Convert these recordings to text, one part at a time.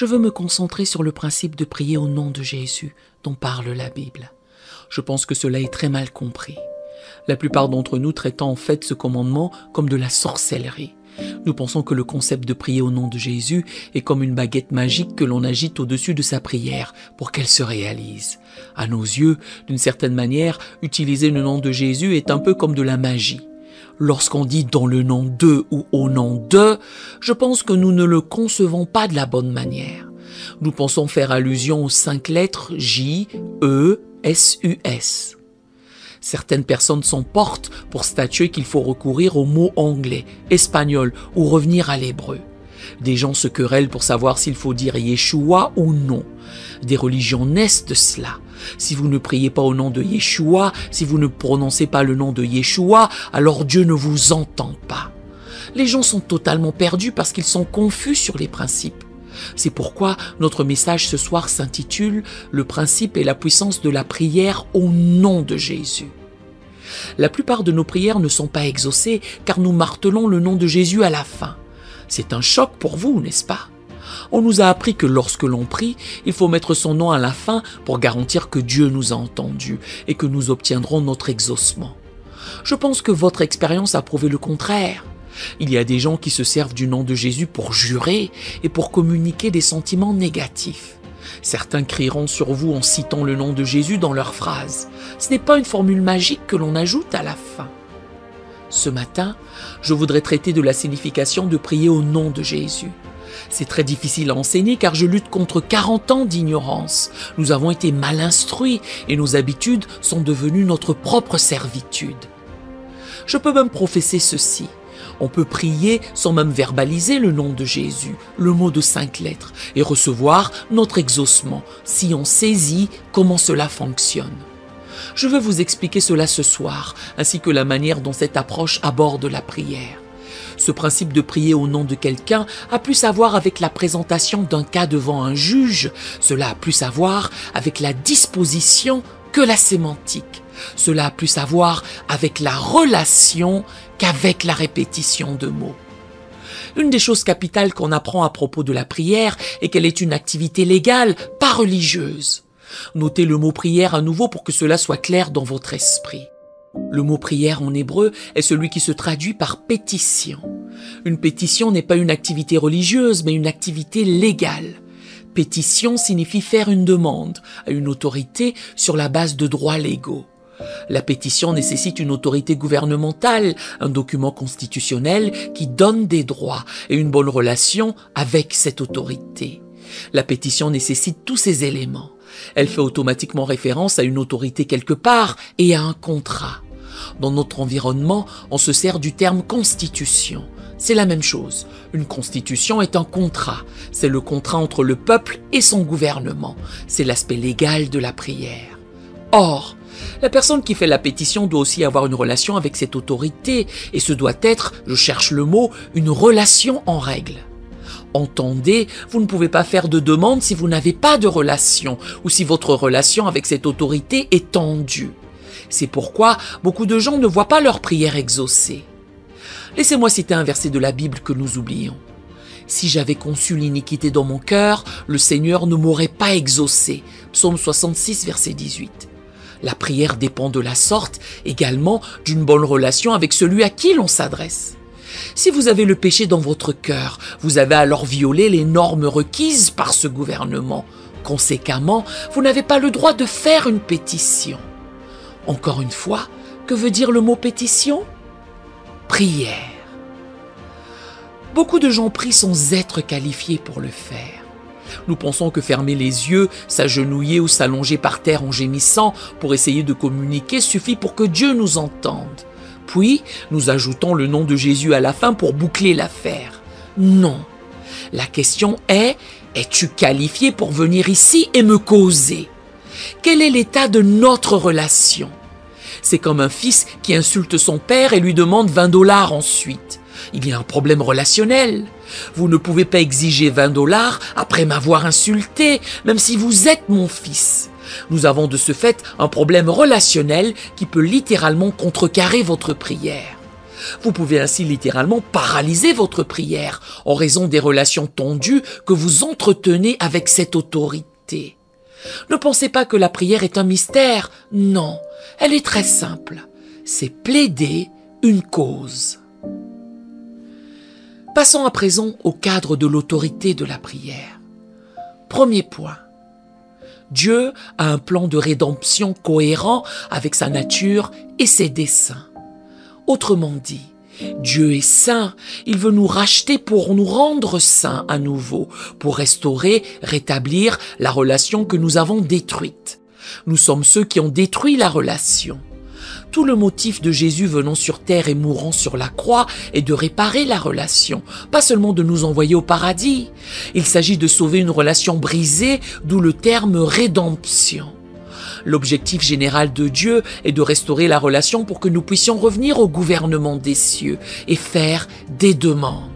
je veux me concentrer sur le principe de prier au nom de Jésus dont parle la Bible. Je pense que cela est très mal compris. La plupart d'entre nous traitent en fait ce commandement comme de la sorcellerie. Nous pensons que le concept de prier au nom de Jésus est comme une baguette magique que l'on agite au-dessus de sa prière pour qu'elle se réalise. À nos yeux, d'une certaine manière, utiliser le nom de Jésus est un peu comme de la magie. Lorsqu'on dit dans le nom de ou au nom de, je pense que nous ne le concevons pas de la bonne manière. Nous pensons faire allusion aux 5 lettres J, E, S, U, S. Certaines personnes s'emportent pour statuer qu'il faut recourir aux mots anglais, espagnol ou revenir à l'hébreu. Des gens se querellent pour savoir s'il faut dire Yeshua ou non. Des religions naissent de cela. Si vous ne priez pas au nom de Yeshua, si vous ne prononcez pas le nom de Yeshua, alors Dieu ne vous entend pas. Les gens sont totalement perdus parce qu'ils sont confus sur les principes. C'est pourquoi notre message ce soir s'intitule « Le principe et la puissance de la prière au nom de Jésus ». La plupart de nos prières ne sont pas exaucées car nous martelons le nom de Jésus à la fin. C'est un choc pour vous, n'est-ce pas? On nous a appris que lorsque l'on prie, il faut mettre son nom à la fin pour garantir que Dieu nous a entendus et que nous obtiendrons notre exaucement. Je pense que votre expérience a prouvé le contraire. Il y a des gens qui se servent du nom de Jésus pour jurer et pour communiquer des sentiments négatifs. Certains crieront sur vous en citant le nom de Jésus dans leurs phrases. Ce n'est pas une formule magique que l'on ajoute à la fin. Ce matin, je voudrais traiter de la signification de prier au nom de Jésus. C'est très difficile à enseigner car je lutte contre 40 ans d'ignorance. Nous avons été mal instruits et nos habitudes sont devenues notre propre servitude. Je peux même professer ceci. On peut prier sans même verbaliser le nom de Jésus, le mot de 5 lettres, et recevoir notre exaucement, si on saisit comment cela fonctionne. Je veux vous expliquer cela ce soir, ainsi que la manière dont cette approche aborde la prière. Ce principe de prier au nom de quelqu'un a plus à voir avec la présentation d'un cas devant un juge, cela a plus à voir avec la disposition que la sémantique. Cela a plus à voir avec la relation qu'avec la répétition de mots. Une des choses capitales qu'on apprend à propos de la prière est qu'elle est une activité légale, pas religieuse. Notez le mot prière à nouveau pour que cela soit clair dans votre esprit. Le mot prière en hébreu est celui qui se traduit par pétition. Une pétition n'est pas une activité religieuse, mais une activité légale. Pétition signifie faire une demande à une autorité sur la base de droits légaux. La pétition nécessite une autorité gouvernementale, un document constitutionnel qui donne des droits et une bonne relation avec cette autorité. La pétition nécessite tous ces éléments. Elle fait automatiquement référence à une autorité quelque part et à un contrat. Dans notre environnement, on se sert du terme constitution. C'est la même chose. Une constitution est un contrat. C'est le contrat entre le peuple et son gouvernement. C'est l'aspect légal de la prière. Or, la personne qui fait la pétition doit aussi avoir une relation avec cette autorité et ce doit être, je cherche le mot, une relation en règle. Entendez, vous ne pouvez pas faire de demande si vous n'avez pas de relation ou si votre relation avec cette autorité est tendue. C'est pourquoi beaucoup de gens ne voient pas leur prière exaucée. Laissez-moi citer un verset de la Bible que nous oublions. « Si j'avais conçu l'iniquité dans mon cœur, le Seigneur ne m'aurait pas exaucé. » Psaume 66, verset 18. La prière dépend de la sorte également d'une bonne relation avec celui à qui l'on s'adresse. Si vous avez le péché dans votre cœur, vous avez alors violé les normes requises par ce gouvernement. Conséquemment, vous n'avez pas le droit de faire une pétition. Encore une fois, que veut dire le mot pétition? Prière. Beaucoup de gens prient sans être qualifiés pour le faire. Nous pensons que fermer les yeux, s'agenouiller ou s'allonger par terre en gémissant pour essayer de communiquer suffit pour que Dieu nous entende. Puis, nous ajoutons le nom de Jésus à la fin pour boucler l'affaire. Non. La question est, es-tu qualifié pour venir ici et me causer? Quel est l'état de notre relation? C'est comme un fils qui insulte son père et lui demande 20 $ ensuite. Il y a un problème relationnel. Vous ne pouvez pas exiger 20 $ après m'avoir insulté, même si vous êtes mon fils. Nous avons de ce fait un problème relationnel qui peut littéralement contrecarrer votre prière. Vous pouvez ainsi littéralement paralyser votre prière en raison des relations tendues que vous entretenez avec cette autorité. Ne pensez pas que la prière est un mystère. Non, elle est très simple. C'est plaider une cause. Passons à présent au cadre de l'autorité de la prière. Premier point. Dieu a un plan de rédemption cohérent avec sa nature et ses desseins. Autrement dit, Dieu est saint, il veut nous racheter pour nous rendre saints à nouveau, pour restaurer, rétablir la relation que nous avons détruite. Nous sommes ceux qui ont détruit la relation. Tout le motif de Jésus venant sur terre et mourant sur la croix est de réparer la relation, pas seulement de nous envoyer au paradis. Il s'agit de sauver une relation brisée, d'où le terme rédemption. L'objectif général de Dieu est de restaurer la relation pour que nous puissions revenir au gouvernement des cieux et faire des demandes.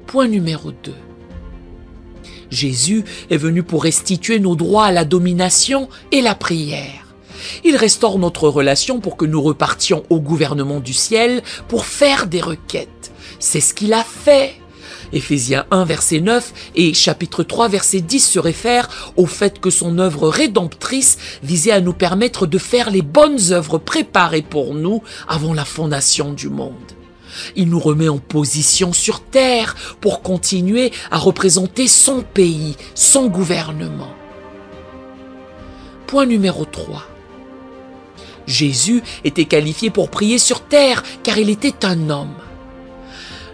Point numéro 2. Jésus est venu pour restituer nos droits à la domination et la prière. Il restaure notre relation pour que nous repartions au gouvernement du ciel pour faire des requêtes. C'est ce qu'il a fait. Éphésiens 1, verset 9 et chapitre 3, verset 10 se réfèrent au fait que son œuvre rédemptrice visait à nous permettre de faire les bonnes œuvres préparées pour nous avant la fondation du monde. Il nous remet en position sur terre pour continuer à représenter son pays, son gouvernement. Point numéro 3. Jésus était qualifié pour prier sur terre car il était un homme.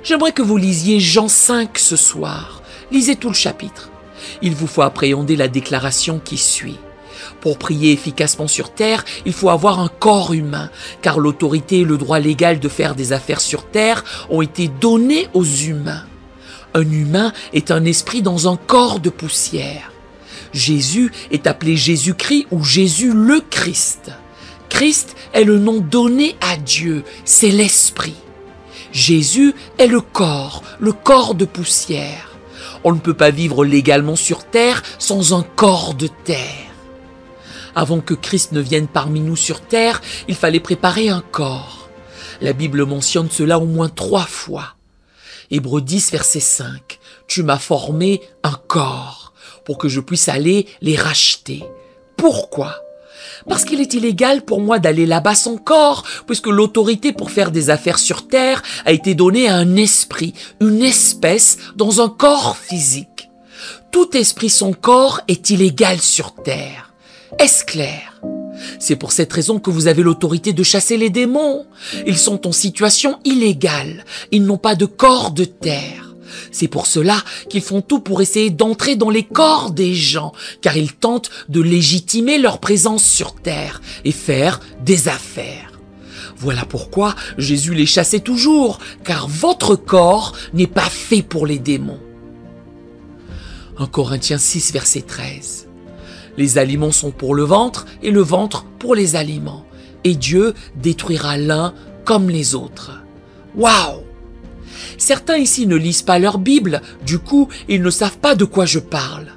J'aimerais que vous lisiez Jean 5 ce soir. Lisez tout le chapitre. Il vous faut appréhender la déclaration qui suit. Pour prier efficacement sur terre, il faut avoir un corps humain, car l'autorité et le droit légal de faire des affaires sur terre ont été donnés aux humains. Un humain est un esprit dans un corps de poussière. Jésus est appelé Jésus-Christ ou Jésus le Christ. Christ est le nom donné à Dieu, c'est l'esprit. Jésus est le corps de poussière. On ne peut pas vivre légalement sur terre sans un corps de terre. Avant que Christ ne vienne parmi nous sur terre, il fallait préparer un corps. La Bible mentionne cela au moins 3 fois. Hébreux 10, verset 5. « Tu m'as formé un corps pour que je puisse aller les racheter. » Pourquoi ? Parce qu'il est illégal pour moi d'aller là-bas sans corps, puisque l'autorité pour faire des affaires sur terre a été donnée à un esprit, une espèce, dans un corps physique. Tout esprit sans corps est illégal sur terre. Est-ce clair ? C'est pour cette raison que vous avez l'autorité de chasser les démons. Ils sont en situation illégale. Ils n'ont pas de corps de terre. C'est pour cela qu'ils font tout pour essayer d'entrer dans les corps des gens, car ils tentent de légitimer leur présence sur terre et faire des affaires. Voilà pourquoi Jésus les chassait toujours, car votre corps n'est pas fait pour les démons. 1 Corinthiens 6, verset 13. Les aliments sont pour le ventre et le ventre pour les aliments, et Dieu détruira l'un comme les autres. Waouh! Certains ici ne lisent pas leur Bible, du coup, ils ne savent pas de quoi je parle.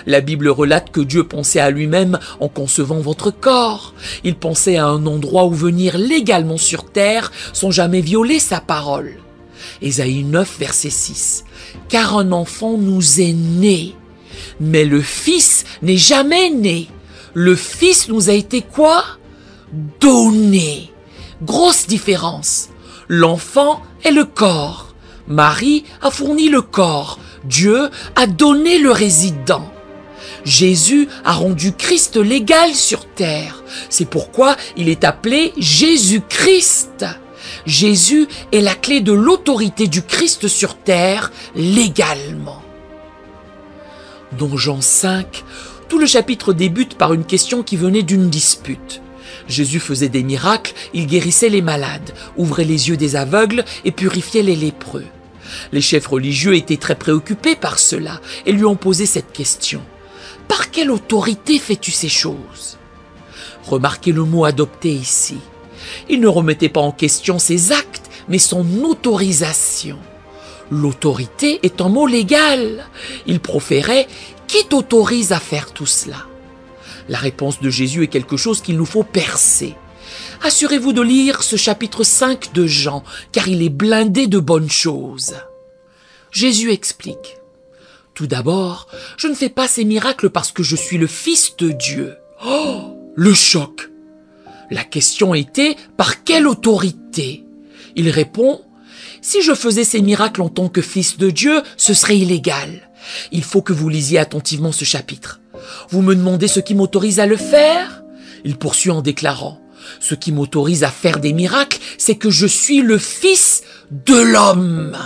La Bible relate que Dieu pensait à lui-même en concevant votre corps. Il pensait à un endroit où venir légalement sur terre sans jamais violer sa parole. Ésaïe 9, verset 6. « Car un enfant nous est né, mais le Fils n'est jamais né. Le Fils nous a été quoi? Donné. » Grosse différence. L'enfant est le corps. Marie a fourni le corps. Dieu a donné le résident. Jésus a rendu Christ légal sur terre. C'est pourquoi il est appelé Jésus-Christ. Jésus est la clé de l'autorité du Christ sur terre légalement. Dans Jean 5, tout le chapitre débute par une question qui venait d'une dispute. Jésus faisait des miracles, il guérissait les malades, ouvrait les yeux des aveugles et purifiait les lépreux. Les chefs religieux étaient très préoccupés par cela et lui ont posé cette question. « Par quelle autorité fais-tu ces choses ?» Remarquez le mot adopté ici. Il ne remettait pas en question ses actes, mais son autorisation. L'autorité est un mot légal. Il proférait « Qui t'autorise à faire tout cela ?» La réponse de Jésus est quelque chose qu'il nous faut percer. Assurez-vous de lire ce chapitre 5 de Jean, car il est blindé de bonnes choses. Jésus explique. Tout d'abord, je ne fais pas ces miracles parce que je suis le Fils de Dieu. Oh, le choc! La question était, par quelle autorité? Il répond, si je faisais ces miracles en tant que Fils de Dieu, ce serait illégal. Il faut que vous lisiez attentivement ce chapitre. Vous me demandez ce qui m'autorise à le faire? Il poursuit en déclarant, ce qui m'autorise à faire des miracles, c'est que je suis le Fils de l'homme.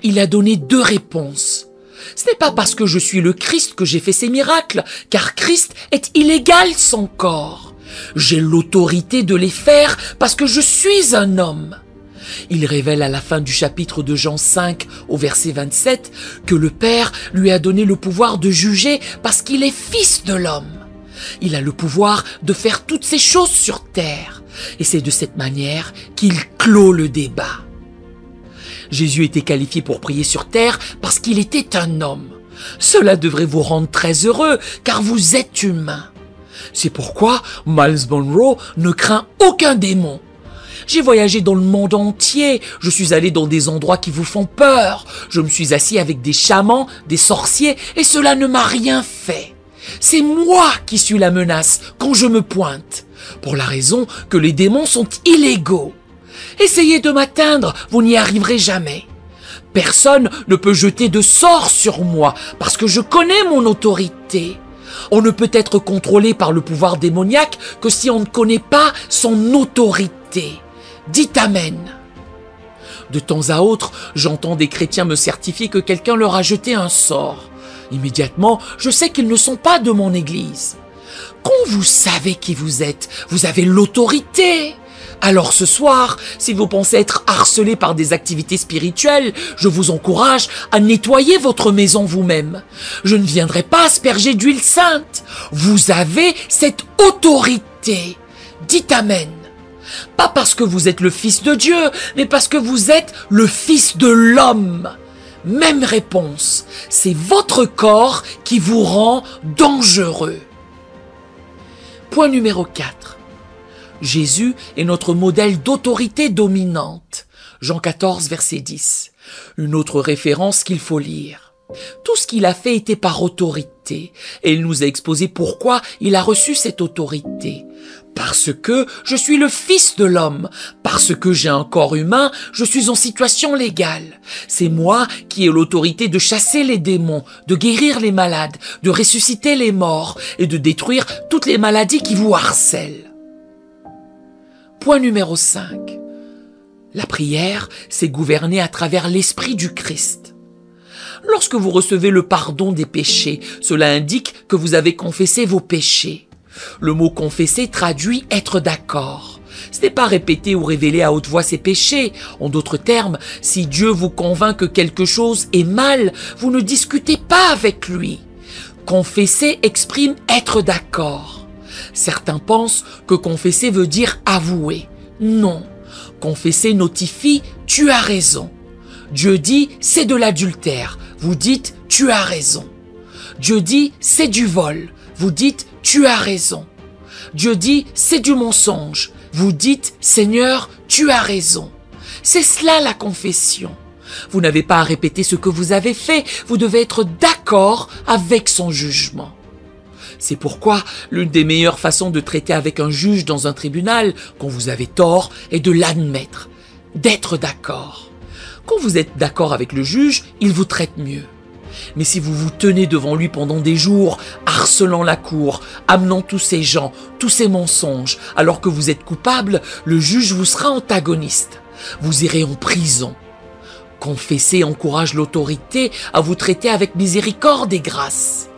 Il a donné 2 réponses. Ce n'est pas parce que je suis le Christ que j'ai fait ces miracles, car Christ est illégal sans corps. J'ai l'autorité de les faire parce que je suis un homme. Il révèle à la fin du chapitre de Jean 5 au verset 27 que le Père lui a donné le pouvoir de juger parce qu'il est Fils de l'homme. Il a le pouvoir de faire toutes ces choses sur terre et c'est de cette manière qu'il clôt le débat. Jésus était qualifié pour prier sur terre parce qu'il était un homme. Cela devrait vous rendre très heureux car vous êtes humain. C'est pourquoi Miles Monroe ne craint aucun démon. J'ai voyagé dans le monde entier, je suis allé dans des endroits qui vous font peur, je me suis assis avec des chamans, des sorciers, et cela ne m'a rien fait. C'est moi qui suis la menace quand je me pointe, pour la raison que les démons sont illégaux. Essayez de m'atteindre, vous n'y arriverez jamais. Personne ne peut jeter de sort sur moi, parce que je connais mon autorité. On ne peut être contrôlé par le pouvoir démoniaque que si on ne connaît pas son autorité. Dites Amen. De temps à autre, j'entends des chrétiens me certifier que quelqu'un leur a jeté un sort. Immédiatement, je sais qu'ils ne sont pas de mon église. Quand vous savez qui vous êtes, vous avez l'autorité. Alors ce soir, si vous pensez être harcelé par des activités spirituelles, je vous encourage à nettoyer votre maison vous-même. Je ne viendrai pas asperger d'huile sainte. Vous avez cette autorité. Dites Amen. Pas parce que vous êtes le Fils de Dieu, mais parce que vous êtes le Fils de l'homme. Même réponse, c'est votre corps qui vous rend dangereux. Point numéro 4. Jésus est notre modèle d'autorité dominante. Jean 14, verset 10. Une autre référence qu'il faut lire. Tout ce qu'il a fait était par autorité, et il nous a exposé pourquoi il a reçu cette autorité. Parce que je suis le Fils de l'homme, parce que j'ai un corps humain, je suis en situation légale. C'est moi qui ai l'autorité de chasser les démons, de guérir les malades, de ressusciter les morts et de détruire toutes les maladies qui vous harcèlent. Point numéro 5. La prière, c'est gouverner à travers l'Esprit du Christ. Lorsque vous recevez le pardon des péchés, cela indique que vous avez confessé vos péchés. Le mot « confesser » traduit « être d'accord ». Ce n'est pas répéter ou révéler à haute voix ses péchés. En d'autres termes, si Dieu vous convainc que quelque chose est mal, vous ne discutez pas avec lui. Confesser exprime être d'accord. Certains pensent que confesser veut dire avouer. Non. Confesser notifie « tu as raison ». Dieu dit « c'est de l'adultère ». Vous dites « tu as raison ». Dieu dit « c'est du vol ». Vous dites « tu as raison ». Dieu dit « c'est du mensonge ». Vous dites « Seigneur, tu as raison ». C'est cela la confession. Vous n'avez pas à répéter ce que vous avez fait, vous devez être d'accord avec son jugement. C'est pourquoi l'une des meilleures façons de traiter avec un juge dans un tribunal, quand vous avez tort, est de l'admettre, d'être d'accord. Quand vous êtes d'accord avec le juge, il vous traite mieux. Mais si vous vous tenez devant lui pendant des jours, harcelant la cour, amenant tous ces gens, tous ces mensonges, alors que vous êtes coupable, le juge vous sera antagoniste. Vous irez en prison. Confesser encourage l'autorité à vous traiter avec miséricorde et grâce.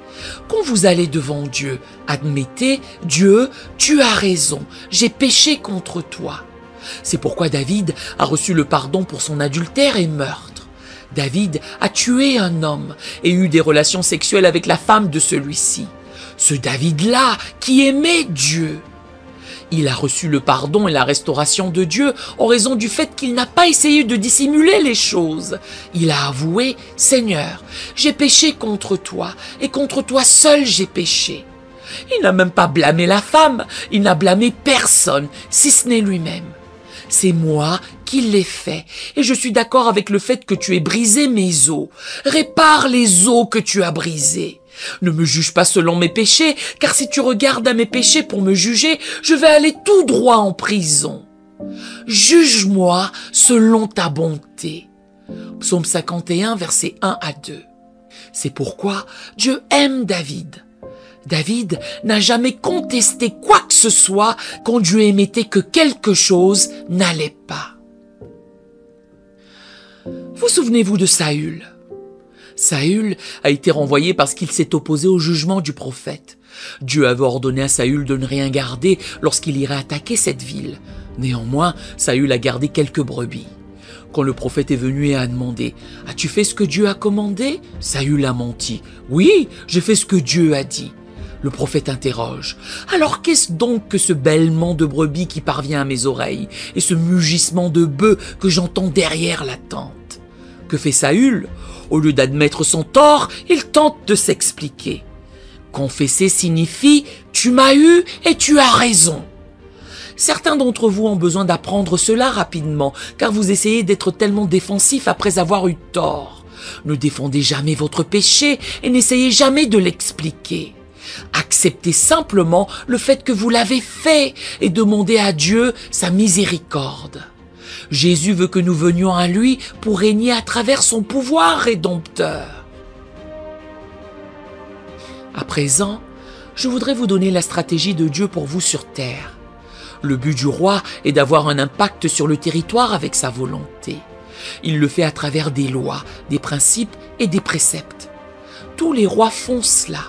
Quand vous allez devant Dieu, admettez « Dieu, tu as raison, j'ai péché contre toi ». C'est pourquoi David a reçu le pardon pour son adultère et meurtre. David a tué un homme et eu des relations sexuelles avec la femme de celui-ci. Ce David-là qui aimait Dieu. Il a reçu le pardon et la restauration de Dieu en raison du fait qu'il n'a pas essayé de dissimuler les choses. Il a avoué « Seigneur, j'ai péché contre toi et contre toi seul j'ai péché ». Il n'a même pas blâmé la femme, il n'a blâmé personne, si ce n'est lui-même. C'est moi qui l'ai fait, et je suis d'accord avec le fait que tu aies brisé mes os. Répare les os que tu as brisés. Ne me juge pas selon mes péchés, car si tu regardes à mes péchés pour me juger, je vais aller tout droit en prison. Juge-moi selon ta bonté. Psaume 51, versets 1 à 2. C'est pourquoi Dieu aime David. David n'a jamais contesté quoi que ce soit quand Dieu émettait que quelque chose n'allait pas. Vous souvenez-vous de Saül? Saül a été renvoyé parce qu'il s'est opposé au jugement du prophète. Dieu avait ordonné à Saül de ne rien garder lorsqu'il irait attaquer cette ville. Néanmoins, Saül a gardé quelques brebis. Quand le prophète est venu et a demandé « As-tu fait ce que Dieu a commandé ?» Saül a menti. « Oui, j'ai fait ce que Dieu a dit. » Le prophète interroge. « Alors qu'est-ce donc que ce bêlement de brebis qui parvient à mes oreilles et ce mugissement de bœufs que j'entends derrière la tente ?» Que fait Saül? Au lieu d'admettre son tort, il tente de s'expliquer. Confesser signifie « tu m'as eu et tu as raison ». Certains d'entre vous ont besoin d'apprendre cela rapidement, car vous essayez d'être tellement défensif après avoir eu tort. Ne défendez jamais votre péché et n'essayez jamais de l'expliquer. Acceptez simplement le fait que vous l'avez fait et demandez à Dieu sa miséricorde. Jésus veut que nous venions à lui pour régner à travers son pouvoir rédempteur. À présent, je voudrais vous donner la stratégie de Dieu pour vous sur terre. Le but du roi est d'avoir un impact sur le territoire avec sa volonté. Il le fait à travers des lois, des principes et des préceptes. Tous les rois font cela.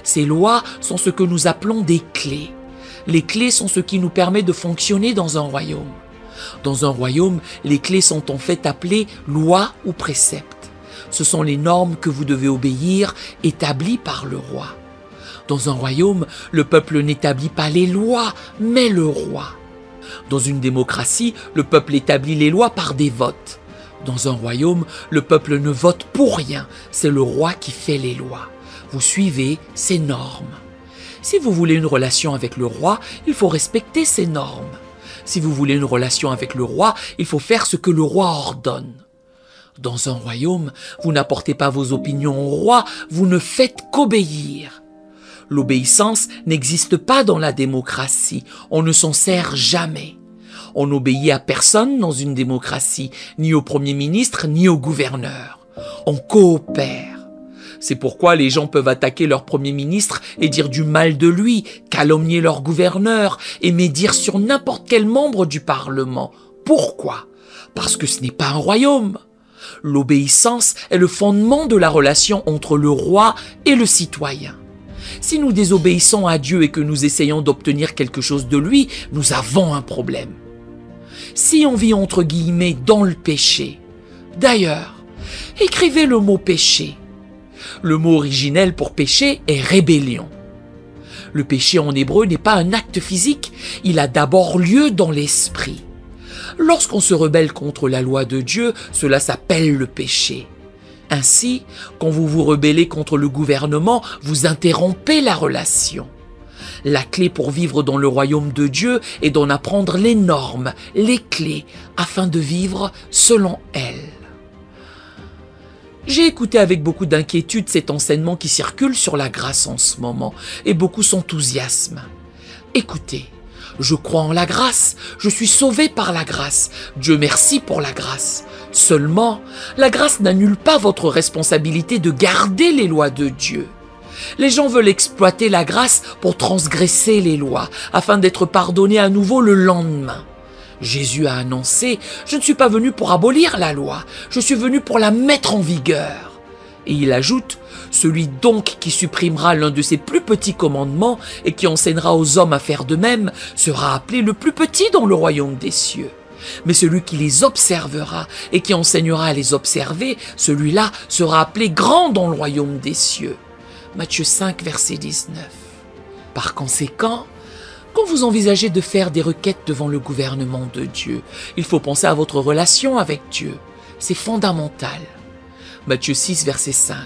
Ces lois sont ce que nous appelons des clés. Les clés sont ce qui nous permet de fonctionner dans un royaume. Dans un royaume, les clés sont en fait appelées lois ou préceptes. Ce sont les normes que vous devez obéir, établies par le roi. Dans un royaume, le peuple n'établit pas les lois, mais le roi. Dans une démocratie, le peuple établit les lois par des votes. Dans un royaume, le peuple ne vote pour rien, c'est le roi qui fait les lois. Vous suivez ces normes. Si vous voulez une relation avec le roi, il faut respecter ces normes. Si vous voulez une relation avec le roi, il faut faire ce que le roi ordonne. Dans un royaume, vous n'apportez pas vos opinions au roi, vous ne faites qu'obéir. L'obéissance n'existe pas dans la démocratie, on ne s'en sert jamais. On n'obéit à personne dans une démocratie, ni au Premier ministre, ni au gouverneur. On coopère. C'est pourquoi les gens peuvent attaquer leur Premier ministre et dire du mal de lui, calomnier leur gouverneur et médire sur n'importe quel membre du Parlement. Pourquoi? Parce que ce n'est pas un royaume. L'obéissance est le fondement de la relation entre le roi et le citoyen. Si nous désobéissons à Dieu et que nous essayons d'obtenir quelque chose de lui, nous avons un problème. Si on vit entre guillemets dans le péché, d'ailleurs, écrivez le mot péché. Le mot originel pour péché est rébellion. Le péché en hébreu n'est pas un acte physique, il a d'abord lieu dans l'esprit. Lorsqu'on se rebelle contre la loi de Dieu, cela s'appelle le péché. Ainsi, quand vous vous rebellez contre le gouvernement, vous interrompez la relation. La clé pour vivre dans le royaume de Dieu est d'en apprendre les normes, les clés, afin de vivre selon elles. J'ai écouté avec beaucoup d'inquiétude cet enseignement qui circule sur la grâce en ce moment, et beaucoup s'enthousiasment. Écoutez, je crois en la grâce, je suis sauvé par la grâce, Dieu merci pour la grâce. Seulement, la grâce n'annule pas votre responsabilité de garder les lois de Dieu. Les gens veulent exploiter la grâce pour transgresser les lois, afin d'être pardonnés à nouveau le lendemain. Jésus a annoncé « Je ne suis pas venu pour abolir la loi, je suis venu pour la mettre en vigueur. » Et il ajoute « Celui donc qui supprimera l'un de ses plus petits commandements et qui enseignera aux hommes à faire de même sera appelé le plus petit dans le royaume des cieux. Mais celui qui les observera et qui enseignera à les observer, celui-là sera appelé grand dans le royaume des cieux. » Matthieu 5, verset 19. Par conséquent, quand vous envisagez de faire des requêtes devant le gouvernement de Dieu, il faut penser à votre relation avec Dieu. C'est fondamental. Matthieu 6, verset 5.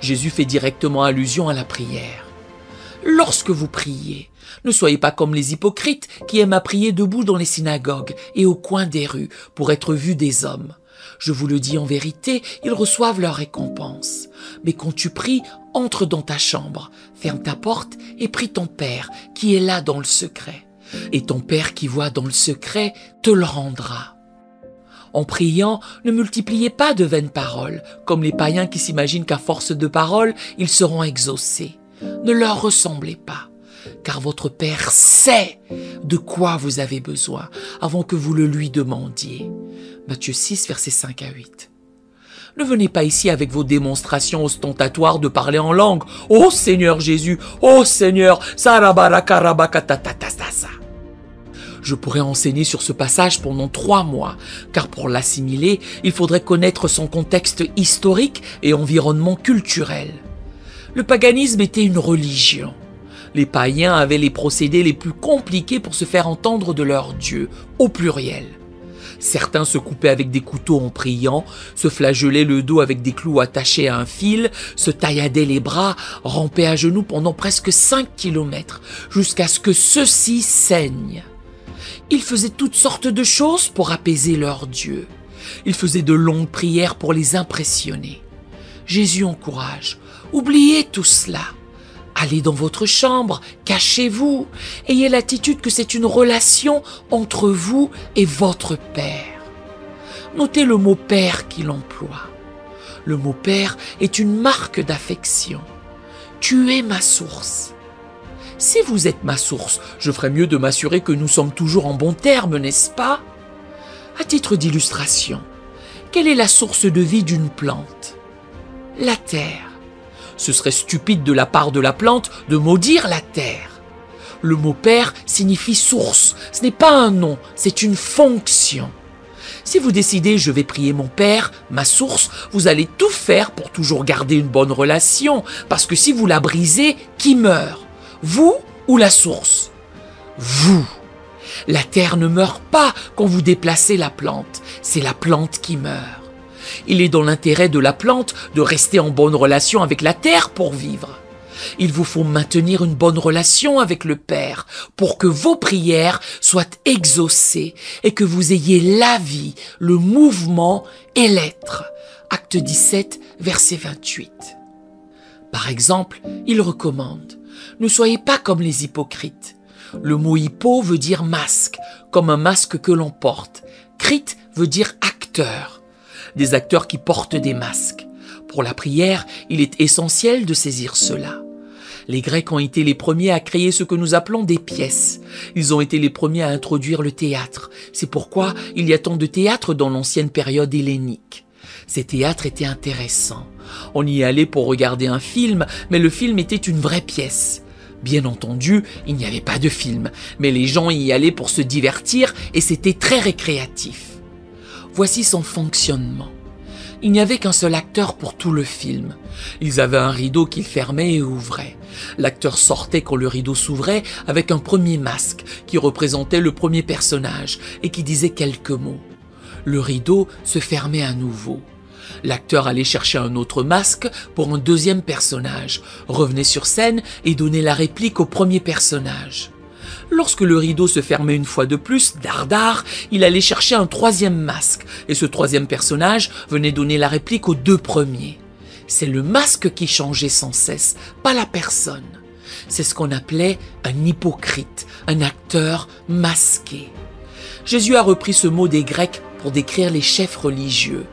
Jésus fait directement allusion à la prière. Lorsque vous priez, ne soyez pas comme les hypocrites qui aiment à prier debout dans les synagogues et au coin des rues pour être vus des hommes. Je vous le dis en vérité, ils reçoivent leur récompense. Mais quand tu pries, entre dans ta chambre, ferme ta porte et prie ton Père qui est là dans le secret. Et ton Père qui voit dans le secret te le rendra. En priant, ne multipliez pas de vaines paroles, comme les païens qui s'imaginent qu'à force de paroles, ils seront exaucés. Ne leur ressemblez pas, car votre Père sait de quoi vous avez besoin avant que vous le lui demandiez. Matthieu 6, versets 5 à 8. Ne venez pas ici avec vos démonstrations ostentatoires de parler en langue. « Oh Seigneur Jésus, oh Seigneur, sarabarakarabakatatatasa » Je pourrais enseigner sur ce passage pendant 3 mois, car pour l'assimiler, il faudrait connaître son contexte historique et environnement culturel. Le paganisme était une religion. Les païens avaient les procédés les plus compliqués pour se faire entendre de leur Dieu, au pluriel. Certains se coupaient avec des couteaux en priant, se flagellaient le dos avec des clous attachés à un fil, se tailladaient les bras, rampaient à genoux pendant presque 5 kilomètres, jusqu'à ce que ceux-ci saignent. Ils faisaient toutes sortes de choses pour apaiser leur Dieu. Ils faisaient de longues prières pour les impressionner. Jésus encourage, oubliez tout cela. Allez dans votre chambre, cachez-vous, ayez l'attitude que c'est une relation entre vous et votre Père. Notez le mot « Père » qu'il emploie. Le mot « Père » est une marque d'affection. Tu es ma source. Si vous êtes ma source, je ferais mieux de m'assurer que nous sommes toujours en bons termes, n'est-ce pas? À titre d'illustration, quelle est la source de vie d'une plante? La terre. Ce serait stupide de la part de la plante de maudire la terre. Le mot « père » signifie source. Ce n'est pas un nom, c'est une fonction. Si vous décidez « je vais prier mon père, ma source », vous allez tout faire pour toujours garder une bonne relation. Parce que si vous la brisez, qui meurt? Vous ou la source? Vous. La terre ne meurt pas quand vous déplacez la plante. C'est la plante qui meurt. Il est dans l'intérêt de la plante de rester en bonne relation avec la terre pour vivre. Il vous faut maintenir une bonne relation avec le Père pour que vos prières soient exaucées et que vous ayez la vie, le mouvement et l'être. Acte 17, verset 28. Par exemple, il recommande « Ne soyez pas comme les hypocrites ». Le mot « hypo » veut dire masque, comme un masque que l'on porte. « Crite » veut dire acteur. Des acteurs qui portent des masques. Pour la prière, il est essentiel de saisir cela. Les Grecs ont été les premiers à créer ce que nous appelons des pièces. Ils ont été les premiers à introduire le théâtre. C'est pourquoi il y a tant de théâtre dans l'ancienne période hellénique. Ces théâtres étaient intéressants. On y allait pour regarder un film, mais le film était une vraie pièce. Bien entendu, il n'y avait pas de film, mais les gens y allaient pour se divertir et c'était très récréatif. Voici son fonctionnement. Il n'y avait qu'un seul acteur pour tout le film. Ils avaient un rideau qu'ils fermaient et ouvraient. L'acteur sortait quand le rideau s'ouvrait avec un premier masque qui représentait le premier personnage et qui disait quelques mots. Le rideau se fermait à nouveau. L'acteur allait chercher un autre masque pour un deuxième personnage, revenait sur scène et donnait la réplique au premier personnage. Lorsque le rideau se fermait une fois de plus, dardard, il allait chercher un troisième masque, et ce troisième personnage venait donner la réplique aux 2 premiers. C'est le masque qui changeait sans cesse, pas la personne. C'est ce qu'on appelait un hypocrite, un acteur masqué. Jésus a repris ce mot des Grecs pour décrire les chefs religieux.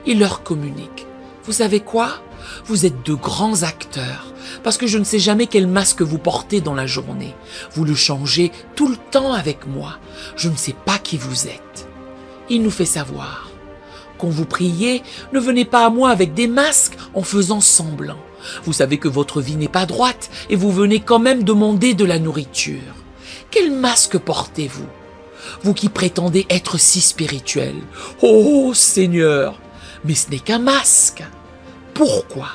Il leur communique. Vous savez quoi? Vous êtes de grands acteurs, parce que je ne sais jamais quel masque vous portez dans la journée. Vous le changez tout le temps avec moi. Je ne sais pas qui vous êtes. Il nous fait savoir. Quand vous priez, ne venez pas à moi avec des masques en faisant semblant. Vous savez que votre vie n'est pas droite et vous venez quand même demander de la nourriture. Quel masque portez-vous? Vous qui prétendez être si spirituel. Oh Seigneur! Mais ce n'est qu'un masque. Pourquoi?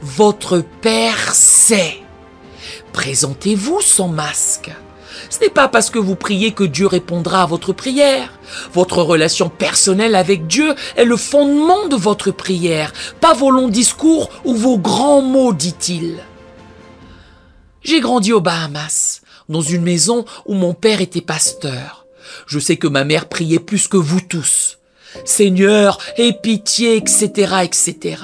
Votre Père sait. Présentez-vous sans masque. Ce n'est pas parce que vous priez que Dieu répondra à votre prière. Votre relation personnelle avec Dieu est le fondement de votre prière, pas vos longs discours ou vos grands mots, dit-il. J'ai grandi aux Bahamas, dans une maison où mon père était pasteur. Je sais que ma mère priait plus que vous tous. Seigneur, aie pitié, etc., etc.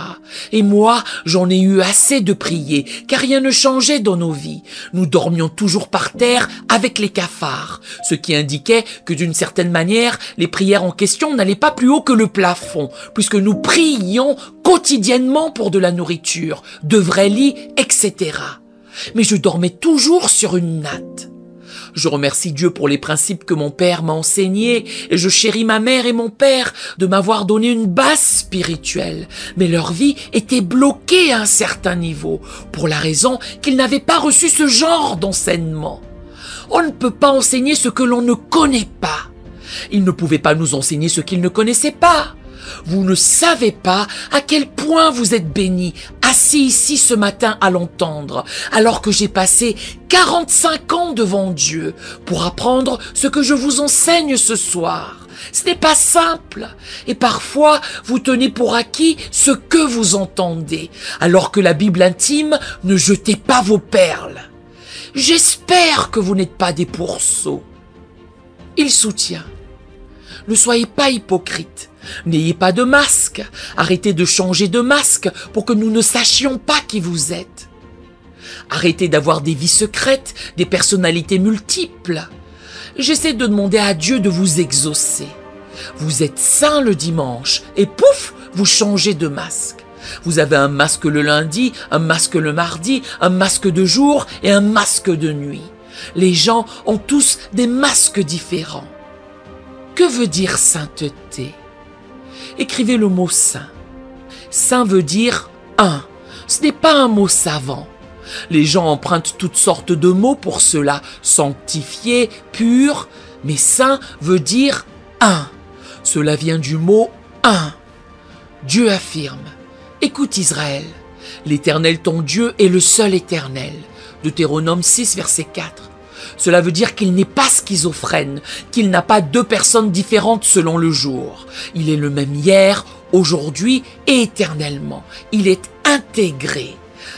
Et moi, j'en ai eu assez de prier, car rien ne changeait dans nos vies. Nous dormions toujours par terre avec les cafards, ce qui indiquait que d'une certaine manière, les prières en question n'allaient pas plus haut que le plafond, puisque nous prions quotidiennement pour de la nourriture, de vrais lits, etc. Mais je dormais toujours sur une natte. Je remercie Dieu pour les principes que mon père m'a enseignés et je chéris ma mère et mon père de m'avoir donné une base spirituelle. Mais leur vie était bloquée à un certain niveau pour la raison qu'ils n'avaient pas reçu ce genre d'enseignement. On ne peut pas enseigner ce que l'on ne connaît pas. Ils ne pouvaient pas nous enseigner ce qu'ils ne connaissaient pas. Vous ne savez pas à quel point vous êtes bénis, assis ici ce matin à l'entendre, alors que j'ai passé 45 ans devant Dieu pour apprendre ce que je vous enseigne ce soir. Ce n'est pas simple, et parfois vous tenez pour acquis ce que vous entendez, alors que la Bible intime ne jetez pas vos perles. J'espère que vous n'êtes pas des pourceaux. Il soutient. Ne soyez pas hypocrites. N'ayez pas de masque. Arrêtez de changer de masque pour que nous ne sachions pas qui vous êtes. Arrêtez d'avoir des vies secrètes, des personnalités multiples. J'essaie de demander à Dieu de vous exaucer. Vous êtes saint le dimanche et pouf, vous changez de masque. Vous avez un masque le lundi, un masque le mardi, un masque de jour et un masque de nuit. Les gens ont tous des masques différents. Que veut dire sainteté? Écrivez le mot saint. Saint veut dire un. Ce n'est pas un mot savant. Les gens empruntent toutes sortes de mots pour cela. Sanctifié, pur. Mais saint veut dire un. Cela vient du mot un. Dieu affirme. Écoute Israël. L'Éternel ton Dieu est le seul éternel. Deutéronome 6, verset 4. Cela veut dire qu'il n'est pas schizophrène, qu'il n'a pas deux personnes différentes selon le jour. Il est le même hier, aujourd'hui et éternellement. Il est intégré.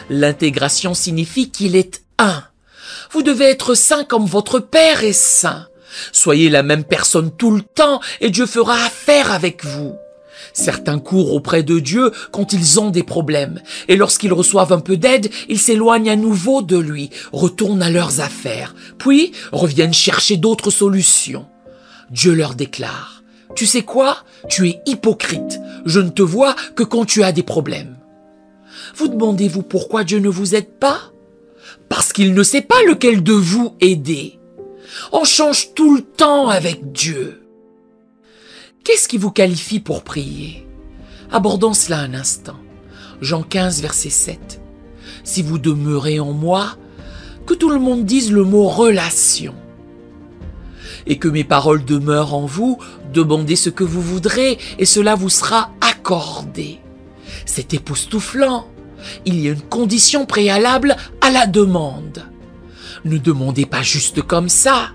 L'intégration signifie qu'il est un. Vous devez être saint comme votre Père est saint. Soyez la même personne tout le temps et Dieu fera affaire avec vous. Certains courent auprès de Dieu quand ils ont des problèmes, et lorsqu'ils reçoivent un peu d'aide, ils s'éloignent à nouveau de lui, retournent à leurs affaires, puis reviennent chercher d'autres solutions. Dieu leur déclare, « Tu sais quoi? Tu es hypocrite, je ne te vois que quand tu as des problèmes. » Vous demandez-vous pourquoi Dieu ne vous aide pas? Parce qu'il ne sait pas lequel de vous aider. On change tout le temps avec Dieu. Qu'est-ce qui vous qualifie pour prier? Abordons cela un instant. Jean 15, verset 7. Si vous demeurez en moi, que tout le monde dise le mot relation. Et que mes paroles demeurent en vous, demandez ce que vous voudrez et cela vous sera accordé. C'est époustouflant. Il y a une condition préalable à la demande. Ne demandez pas juste comme ça.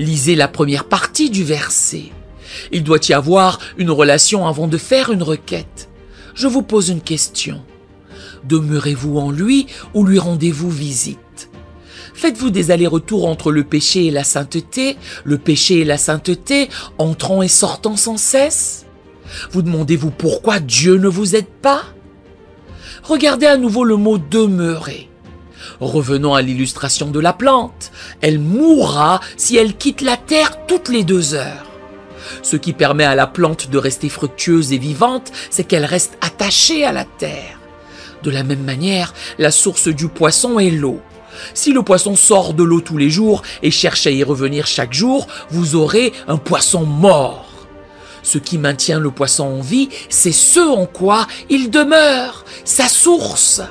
Lisez la première partie du verset. Il doit y avoir une relation avant de faire une requête. Je vous pose une question. Demeurez-vous en lui ou lui rendez-vous visite? Faites-vous des allers-retours entre le péché et la sainteté, entrant et sortant sans cesse? Vous demandez-vous pourquoi Dieu ne vous aide pas? Regardez à nouveau le mot « demeurer ». Revenons à l'illustration de la plante. Elle mourra si elle quitte la terre toutes les 2 heures. Ce qui permet à la plante de rester fructueuse et vivante, c'est qu'elle reste attachée à la terre. De la même manière, la source du poisson est l'eau. Si le poisson sort de l'eau tous les jours et cherche à y revenir chaque jour, vous aurez un poisson mort. Ce qui maintient le poisson en vie, c'est ce en quoi il demeure, sa source.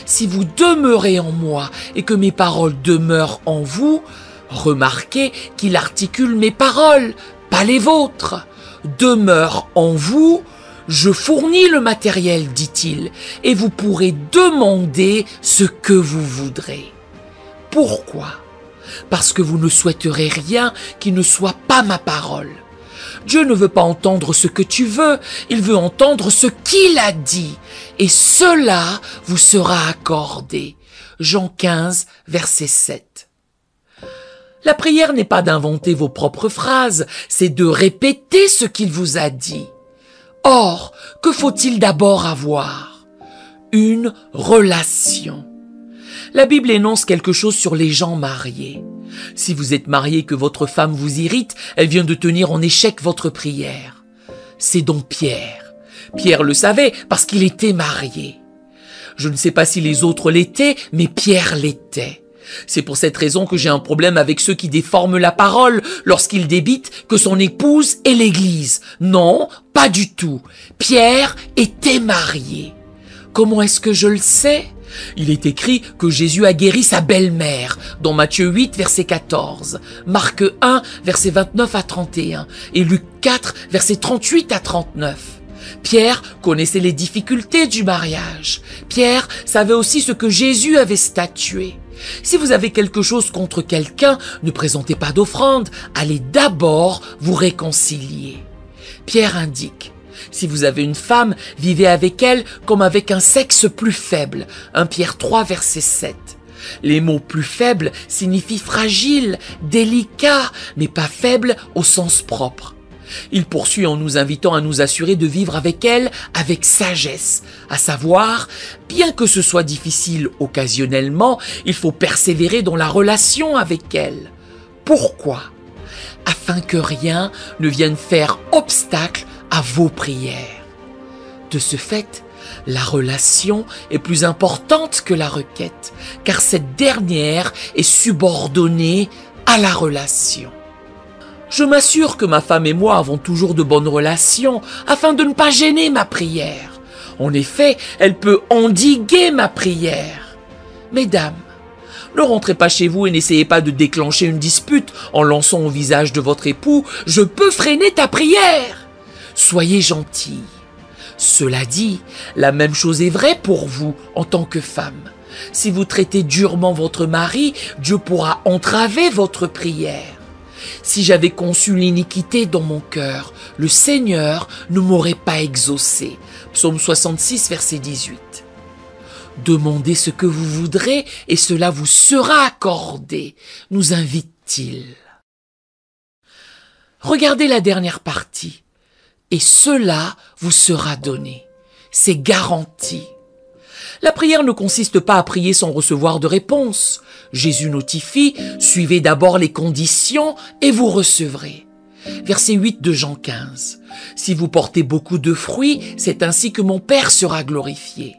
Si vous demeurez en moi et que mes paroles demeurent en vous, remarquez qu'il articule mes paroles, pas les vôtres. Demeure en vous, je fournis le matériel, dit-il, et vous pourrez demander ce que vous voudrez. Pourquoi? Parce que vous ne souhaiterez rien qui ne soit pas ma parole. Dieu ne veut pas entendre ce que tu veux, il veut entendre ce qu'il a dit, et cela vous sera accordé. Jean 15, verset 7. La prière n'est pas d'inventer vos propres phrases, c'est de répéter ce qu'il vous a dit. Or, que faut-il d'abord avoir? Une relation. La Bible énonce quelque chose sur les gens mariés. Si vous êtes marié et que votre femme vous irrite, elle vient de tenir en échec votre prière. C'est donc Pierre. Pierre le savait parce qu'il était marié. Je ne sais pas si les autres l'étaient, mais Pierre l'était. C'est pour cette raison que j'ai un problème avec ceux qui déforment la parole lorsqu'ils débitent que son épouse est l'Église. Non, pas du tout. Pierre était marié. Comment est-ce que je le sais? Il est écrit que Jésus a guéri sa belle-mère dans Matthieu 8, verset 14, Marc 1, verset 29 à 31 et Luc 4, verset 38 à 39. Pierre connaissait les difficultés du mariage. Pierre savait aussi ce que Jésus avait statué. Si vous avez quelque chose contre quelqu'un, ne présentez pas d'offrande, allez d'abord vous réconcilier. Pierre indique: si vous avez une femme, vivez avec elle comme avec un sexe plus faible. 1 Pierre 3, verset 7. Les mots plus faible signifient fragile, délicat, mais pas faible au sens propre. Il poursuit en nous invitant à nous assurer de vivre avec elle avec sagesse, à savoir, bien que ce soit difficile occasionnellement, il faut persévérer dans la relation avec elle. Pourquoi? Afin que rien ne vienne faire obstacle à vos prières. De ce fait, la relation est plus importante que la requête, car cette dernière est subordonnée à la relation. Je m'assure que ma femme et moi avons toujours de bonnes relations afin de ne pas gêner ma prière. En effet, elle peut endiguer ma prière. Mesdames, ne rentrez pas chez vous et n'essayez pas de déclencher une dispute en lançant au visage de votre époux « Je peux freiner ta prière !» Soyez gentils. Cela dit, la même chose est vraie pour vous en tant que femme. Si vous traitez durement votre mari, Dieu pourra entraver votre prière. Si j'avais conçu l'iniquité dans mon cœur, le Seigneur ne m'aurait pas exaucé. Psaume 66, verset 18. Demandez ce que vous voudrez et cela vous sera accordé, nous invite-t-il. Regardez la dernière partie. Et cela vous sera donné. C'est garanti. La prière ne consiste pas à prier sans recevoir de réponse. Jésus notifie, suivez d'abord les conditions et vous recevrez. Verset 8 de Jean 15. Si vous portez beaucoup de fruits, c'est ainsi que mon Père sera glorifié.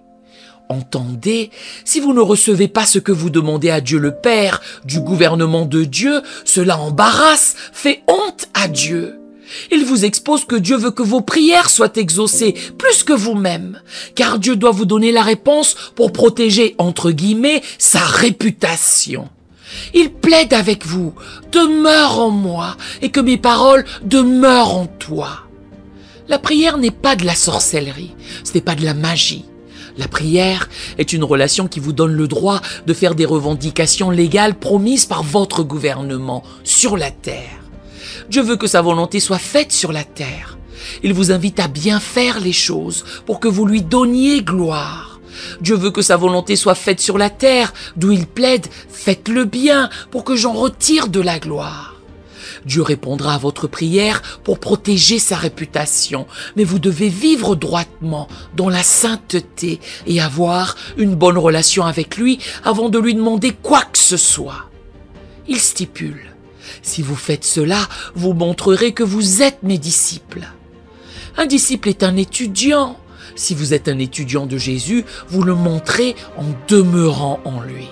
Entendez, si vous ne recevez pas ce que vous demandez à Dieu le Père du gouvernement de Dieu, cela embarrasse, fait honte à Dieu. Il vous expose que Dieu veut que vos prières soient exaucées plus que vous-même, car Dieu doit vous donner la réponse pour protéger, entre guillemets, sa réputation. Il plaide avec vous, demeure en moi, et que mes paroles demeurent en toi. La prière n'est pas de la sorcellerie, ce n'est pas de la magie. La prière est une relation qui vous donne le droit de faire des revendications légales promises par votre gouvernement sur la terre. Dieu veut que sa volonté soit faite sur la terre. Il vous invite à bien faire les choses pour que vous lui donniez gloire. Dieu veut que sa volonté soit faite sur la terre, d'où il plaide « Faites le bien pour que j'en retire de la gloire ». Dieu répondra à votre prière pour protéger sa réputation, mais vous devez vivre droitement dans la sainteté et avoir une bonne relation avec lui avant de lui demander quoi que ce soit. Il stipule: si vous faites cela, vous montrerez que vous êtes mes disciples. Un disciple est un étudiant. Si vous êtes un étudiant de Jésus, vous le montrez en demeurant en lui.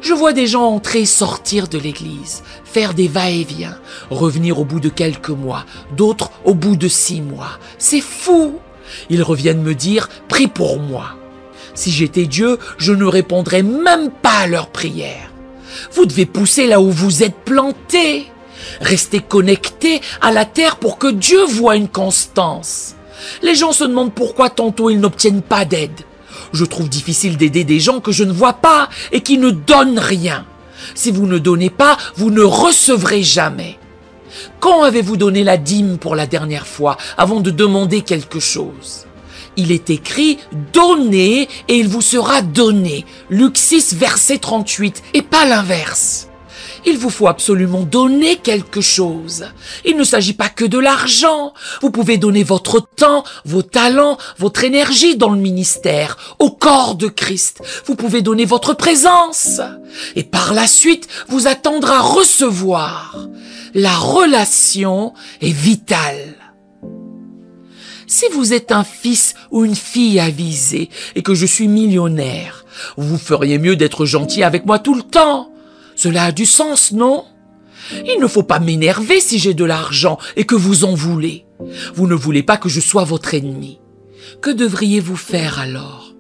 Je vois des gens entrer et sortir de l'église, faire des va-et-vient, revenir au bout de quelques mois, d'autres au bout de 6 mois. C'est fou! Ils reviennent me dire « Prie pour moi ». Si j'étais Dieu, je ne répondrais même pas à leurs prières. Vous devez pousser là où vous êtes plantés. Restez connectés à la terre pour que Dieu voie une constance. Les gens se demandent pourquoi tantôt ils n'obtiennent pas d'aide. Je trouve difficile d'aider des gens que je ne vois pas et qui ne donnent rien. Si vous ne donnez pas, vous ne recevrez jamais. Quand avez-vous donné la dîme pour la dernière fois avant de demander quelque chose? Il est écrit « Donnez et il vous sera donné ». Luc 6, verset 38, et pas l'inverse. Il vous faut absolument donner quelque chose. Il ne s'agit pas que de l'argent. Vous pouvez donner votre temps, vos talents, votre énergie dans le ministère, au corps de Christ. Vous pouvez donner votre présence. Et par la suite, vous attendre à recevoir. La relation est vitale. Si vous êtes un fils ou une fille avisée et que je suis millionnaire, vous feriez mieux d'être gentil avec moi tout le temps. Cela a du sens, non? Il ne faut pas m'énerver si j'ai de l'argent et que vous en voulez. Vous ne voulez pas que je sois votre ennemi. Que devriez-vous faire alors?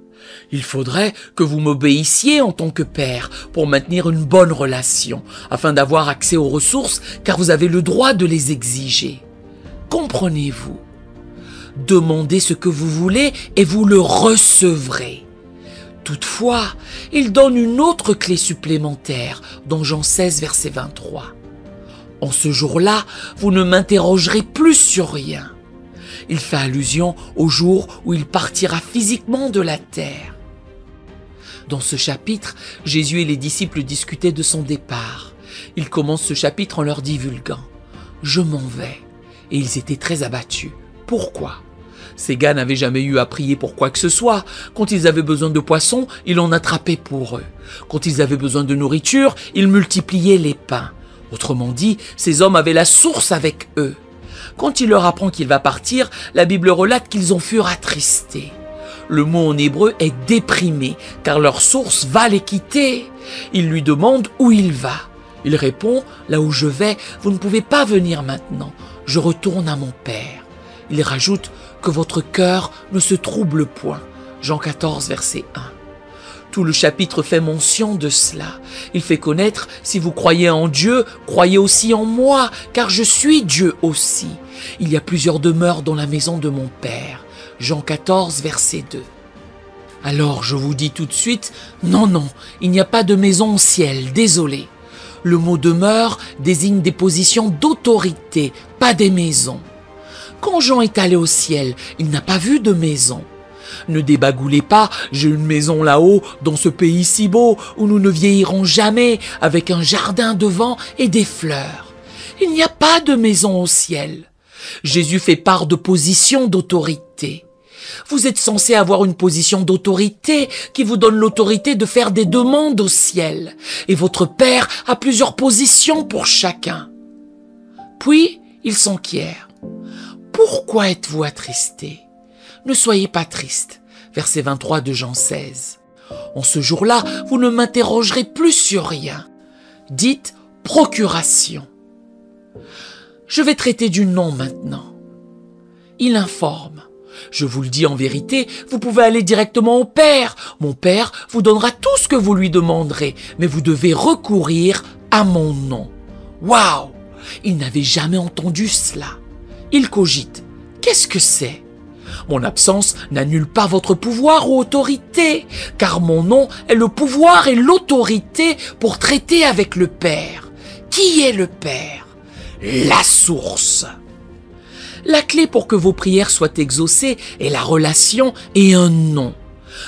Il faudrait que vous m'obéissiez en tant que père pour maintenir une bonne relation, afin d'avoir accès aux ressources, car vous avez le droit de les exiger. Comprenez-vous? Demandez ce que vous voulez et vous le recevrez. Toutefois, il donne une autre clé supplémentaire dans Jean 16, verset 23. En ce jour-là, vous ne m'interrogerez plus sur rien. Il fait allusion au jour où il partira physiquement de la terre. Dans ce chapitre, Jésus et les disciples discutaient de son départ. Il commence ce chapitre en leur divulguant « Je m'en vais ». Et ils étaient très abattus. Pourquoi ? Ces gars n'avaient jamais eu à prier pour quoi que ce soit. Quand ils avaient besoin de poissons, il en attrapait pour eux. Quand ils avaient besoin de nourriture, il multipliait les pains. Autrement dit, ces hommes avaient la source avec eux. Quand il leur apprend qu'il va partir, la Bible relate qu'ils en furent attristés. Le mot en hébreu est déprimé, car leur source va les quitter. Ils lui demandent où il va. Il répond, là où je vais, vous ne pouvez pas venir maintenant. Je retourne à mon Père. Il rajoute que votre cœur ne se trouble point. Jean 14, verset 1. Tout le chapitre fait mention de cela. Il fait connaître, si vous croyez en Dieu, croyez aussi en moi, car je suis Dieu aussi. Il y a plusieurs demeures dans la maison de mon Père. Jean 14, verset 2. Alors je vous dis tout de suite, non, il n'y a pas de maison au ciel, désolé. Le mot demeure désigne des positions d'autorité, pas des maisons. Quand Jean est allé au ciel, il n'a pas vu de maison. Ne débagoulez pas, j'ai une maison là-haut, dans ce pays si beau, où nous ne vieillirons jamais, avec un jardin devant et des fleurs. Il n'y a pas de maison au ciel. Jésus fait part de position d'autorité. Vous êtes censé avoir une position d'autorité qui vous donne l'autorité de faire des demandes au ciel. Et votre Père a plusieurs positions pour chacun. Puis, il s'enquiert. Pourquoi êtes-vous attristés? Ne soyez pas tristes. Verset 23 de Jean 16. En ce jour-là, vous ne m'interrogerez plus sur rien. Dites procuration. Je vais traiter du nom maintenant. Il informe. Je vous le dis en vérité, vous pouvez aller directement au Père. Mon Père vous donnera tout ce que vous lui demanderez, mais vous devez recourir à mon nom. Waouh! Il n'avait jamais entendu cela. Il cogite. Qu'est-ce que c'est? Mon absence n'annule pas votre pouvoir ou autorité, car mon nom est le pouvoir et l'autorité pour traiter avec le Père. Qui est le Père? La source. La clé pour que vos prières soient exaucées est la relation et un nom.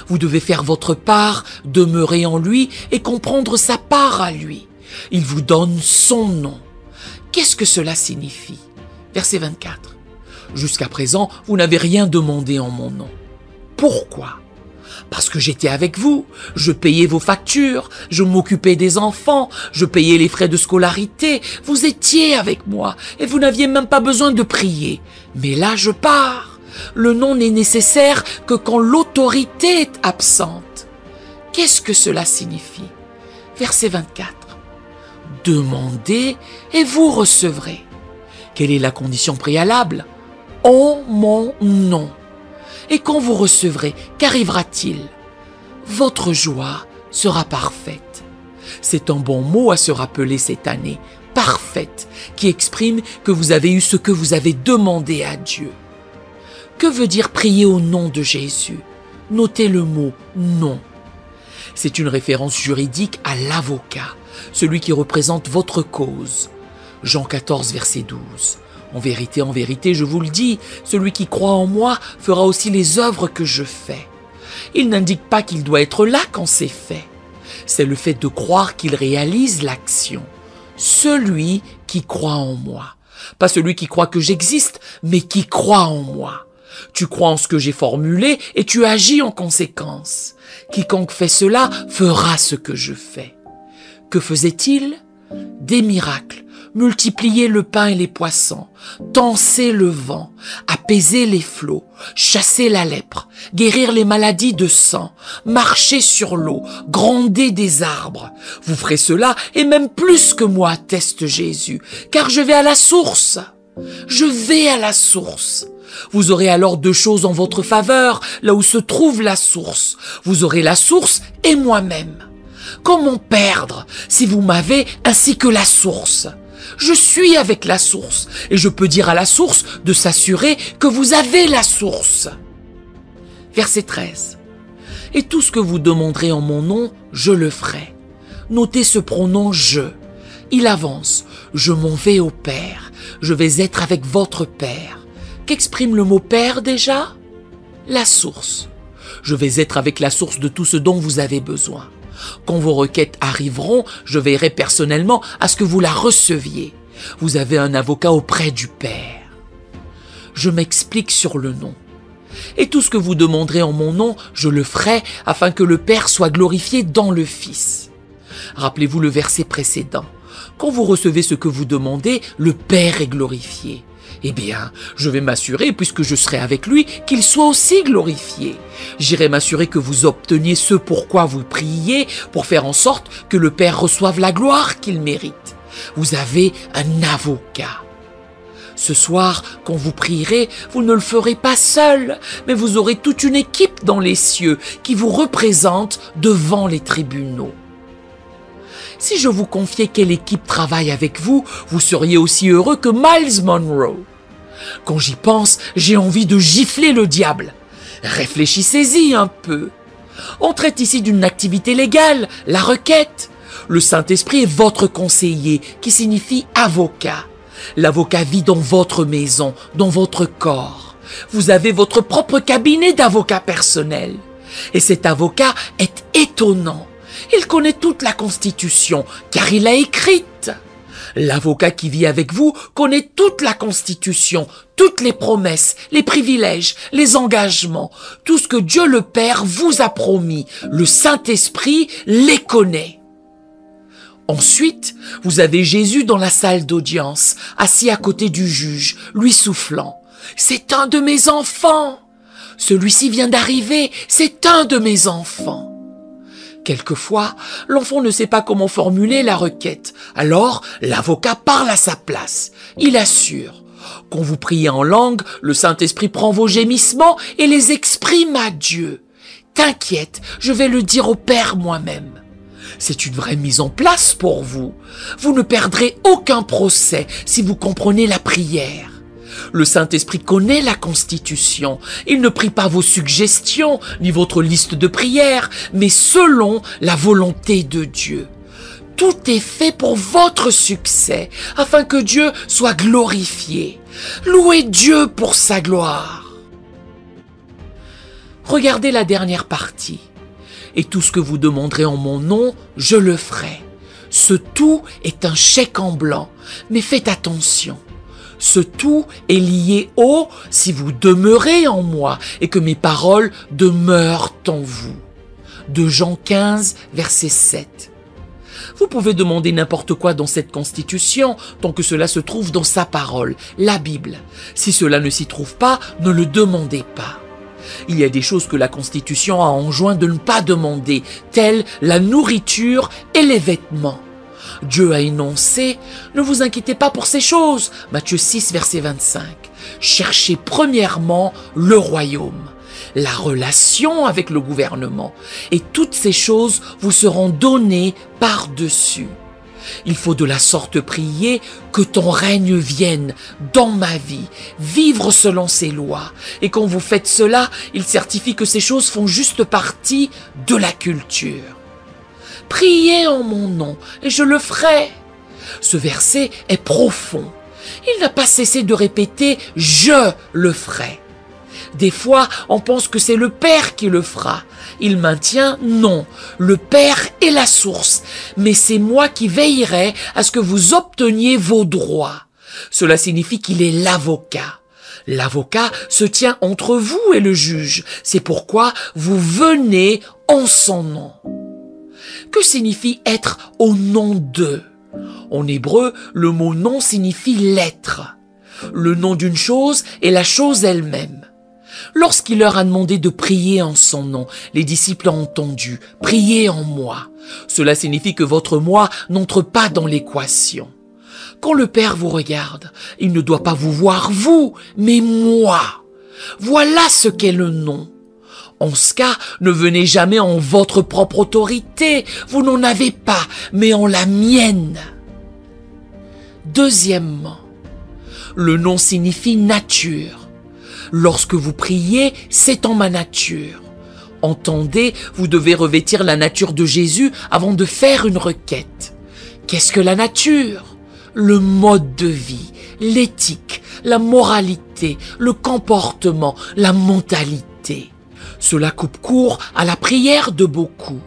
Vous devez faire votre part, demeurer en lui et comprendre sa part à lui. Il vous donne son nom. Qu'est-ce que cela signifie? Verset 24. Jusqu'à présent, vous n'avez rien demandé en mon nom. Pourquoi? Parce que j'étais avec vous, je payais vos factures, je m'occupais des enfants, je payais les frais de scolarité, vous étiez avec moi et vous n'aviez même pas besoin de prier. Mais là, je pars. Le nom n'est nécessaire que quand l'autorité est absente. Qu'est-ce que cela signifie? Verset 24. Demandez et vous recevrez. Quelle est la condition préalable? En mon nom. Et quand vous recevrez, qu'arrivera-t-il? Votre joie sera parfaite. C'est un bon mot à se rappeler cette année, parfaite, qui exprime que vous avez eu ce que vous avez demandé à Dieu. Que veut dire prier au nom de Jésus? Notez le mot « nom ». C'est une référence juridique à l'avocat, celui qui représente votre cause. Jean 14, verset 12. en vérité, je vous le dis, celui qui croit en moi fera aussi les œuvres que je fais. Il n'indique pas qu'il doit être là quand c'est fait. C'est le fait de croire qu'il réalise l'action. Celui qui croit en moi. Pas celui qui croit que j'existe, mais qui croit en moi. Tu crois en ce que j'ai formulé et tu agis en conséquence. Quiconque fait cela fera ce que je fais. Que faisait-il? Des miracles, multiplier le pain et les poissons, tancer le vent, apaiser les flots, chasser la lèpre, guérir les maladies de sang, marcher sur l'eau, gronder des arbres. Vous ferez cela et même plus que moi, atteste Jésus, car je vais à la source. Je vais à la source. Vous aurez alors deux choses en votre faveur, là où se trouve la source. Vous aurez la source et moi-même. Comment perdre si vous m'avez ainsi que la source? Je suis avec la source et je peux dire à la source de s'assurer que vous avez la source. Verset 13. Et tout ce que vous demanderez en mon nom, je le ferai. Notez ce pronom « je ». Il avance. Je m'en vais au Père. Je vais être avec votre Père. Qu'exprime le mot Père déjà? La source. Je vais être avec la source de tout ce dont vous avez besoin. Quand vos requêtes arriveront, je veillerai personnellement à ce que vous la receviez. Vous avez un avocat auprès du Père. Je m'explique sur le nom. Et tout ce que vous demanderez en mon nom, je le ferai afin que le Père soit glorifié dans le Fils. Rappelez-vous le verset précédent. Quand vous recevez ce que vous demandez, le Père est glorifié. Eh bien, je vais m'assurer, puisque je serai avec lui, qu'il soit aussi glorifié. J'irai m'assurer que vous obteniez ce pourquoi vous priez, pour faire en sorte que le Père reçoive la gloire qu'il mérite. Vous avez un avocat. Ce soir, quand vous prierez, vous ne le ferez pas seul, mais vous aurez toute une équipe dans les cieux qui vous représente devant les tribunaux. Si je vous confiais quelle équipe travaille avec vous, vous seriez aussi heureux que Miles Monroe. Quand j'y pense, j'ai envie de gifler le diable. Réfléchissez-y un peu. On traite ici d'une activité légale, la requête. Le Saint-Esprit est votre conseiller, qui signifie avocat. L'avocat vit dans votre maison, dans votre corps. Vous avez votre propre cabinet d'avocat personnel. Et cet avocat est étonnant. Il connaît toute la Constitution, car il l'a écrite. L'avocat qui vit avec vous connaît toute la Constitution, toutes les promesses, les privilèges, les engagements, tout ce que Dieu le Père vous a promis. Le Saint-Esprit les connaît. Ensuite, vous avez Jésus dans la salle d'audience, assis à côté du juge, lui soufflant. « C'est un de mes enfants ! Celui-ci vient d'arriver, c'est un de mes enfants !» Quelquefois, l'enfant ne sait pas comment formuler la requête. Alors, l'avocat parle à sa place. Il assure. Quand vous priez en langue, le Saint-Esprit prend vos gémissements et les exprime à Dieu. T'inquiète, je vais le dire au Père moi-même. C'est une vraie mise en place pour vous. Vous ne perdrez aucun procès si vous comprenez la prière. Le Saint-Esprit connaît la Constitution. Il ne prie pas vos suggestions, ni votre liste de prières, mais selon la volonté de Dieu. Tout est fait pour votre succès, afin que Dieu soit glorifié. Louez Dieu pour sa gloire. Regardez la dernière partie. Et tout ce que vous demanderez en mon nom, je le ferai. Ce tout est un chèque en blanc, mais faites attention. Ce tout est lié au « si vous demeurez en moi et que mes paroles demeurent en vous ». De Jean 15, verset 7. Vous pouvez demander n'importe quoi dans cette constitution, tant que cela se trouve dans sa parole, la Bible. Si cela ne s'y trouve pas, ne le demandez pas. Il y a des choses que la Constitution a enjoint de ne pas demander, telles la nourriture et les vêtements. Dieu a énoncé « Ne vous inquiétez pas pour ces choses » Matthieu 6, verset 25. Cherchez premièrement le royaume, la relation avec le gouvernement, et toutes ces choses vous seront données par-dessus. Il faut de la sorte prier que ton règne vienne dans ma vie, vivre selon ses lois. Et quand vous faites cela, il certifie que ces choses font juste partie de la culture. Priez en mon nom et je le ferai. Ce verset est profond. Il n'a pas cessé de répéter « je le ferai ». Des fois, on pense que c'est le Père qui le fera. Il maintient « non, le Père est la source, mais c'est moi qui veillerai à ce que vous obteniez vos droits ». Cela signifie qu'il est l'avocat. L'avocat se tient entre vous et le juge. C'est pourquoi vous venez en son nom. Que signifie être au nom d'eux? En hébreu, le mot nom signifie l'être. Le nom d'une chose est la chose elle-même. Lorsqu'il leur a demandé de prier en son nom, les disciples ont entendu « priez en moi ». Cela signifie que votre moi n'entre pas dans l'équation. Quand le Père vous regarde, il ne doit pas vous voir vous, mais moi. Voilà ce qu'est le nom. En ce cas, ne venez jamais en votre propre autorité, vous n'en avez pas, mais en la mienne. Deuxièmement, le nom signifie nature. Lorsque vous priez, c'est en ma nature. Entendez, vous devez revêtir la nature de Jésus avant de faire une requête. Qu'est-ce que la nature ? Le mode de vie, l'éthique, la moralité, le comportement, la mentalité. Cela coupe court à la prière de beaucoup.